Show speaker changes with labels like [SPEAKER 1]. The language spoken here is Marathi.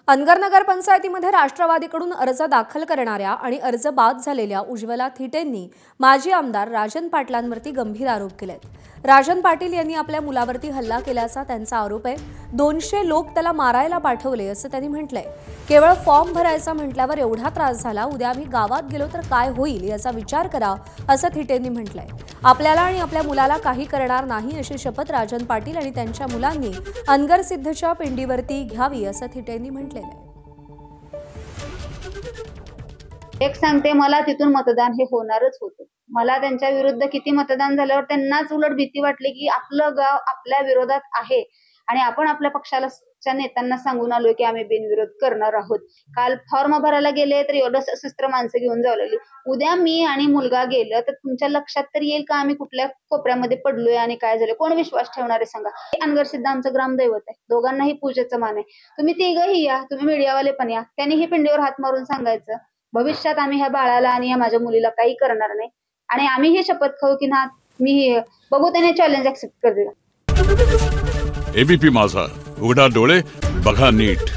[SPEAKER 1] अनगर नगर पंचायतीमध्ये राष्ट्रवादीकडून अर्ज दाखल करणाऱ्या आणि अर्ज बाद झालेल्या उज्ज्वला थिटेंनी माजी आमदार राजन पाटलांवरती गंभीर आरोप केलेत। राजन पाटील यांनी आपल्या मुलावरती हल्ला केल्याचा त्यांचा आरोप आहे। 200 लोक त्याला मारायला पाठवले असं त्यांनी म्हटलंय। केवळ फॉर्म भरायचा म्हटल्यावर एवढा त्रास झाला, उद्या आम्ही गावात गेलो तर काय होईल याचा विचार करा असं थिटेंनी म्हटलंय। आपल्याला आणि आपल्या मुलाला काही करणार नाही अशी शपथ राजन पाटील आणि त्यांच्या मुलांनी अनगर सिद्धच्या पिंडीवरती घ्यावी असं थिटेंनी म्हटलेलं आहे।
[SPEAKER 2] एक सांगते, मला तिथून मतदान हे होणारच होतं। मला त्यांच्या विरुद्ध किती मतदान झाल्यावर त्यांनाच उलट भीती वाटली की आपलं गाव आपल्या विरोधात आहे आणि आपण आपल्या पक्षाला नेत्यांना सांगून आलोय की आम्ही बिनविरोध करणार आहोत। काल फॉर्म भरायला गेले तर एवढं सशस्त्र माणसं घेऊन जावलेली। उद्या मी आणि मुलगा गेलं तर तुमच्या लक्षात तर येईल का आम्ही कुठल्या कोपऱ्यामध्ये पडलोय आणि काय झालं? कोण विश्वास ठेवणार आहे सांगा? अनगर सिद्ध आमचं ग्रामदैवत आहे, दोघांनाही पूजेचं मान आहे। तुम्ही तिघही या, तुम्ही मीडियावाले पण या, त्यांनीही पिंडीवर हात मारून सांगायचं भविष्यात आम्ही ह्या बाळाला आणि ह्या माझ्या मुलीला काही करणार नाही आणि आम्ही ही शपथ खाऊ की ना मी बघू त्याने चॅलेंज ऍक्सेप्ट करते।
[SPEAKER 3] एबीपी माझा, उघडा डोळे बघा नीट।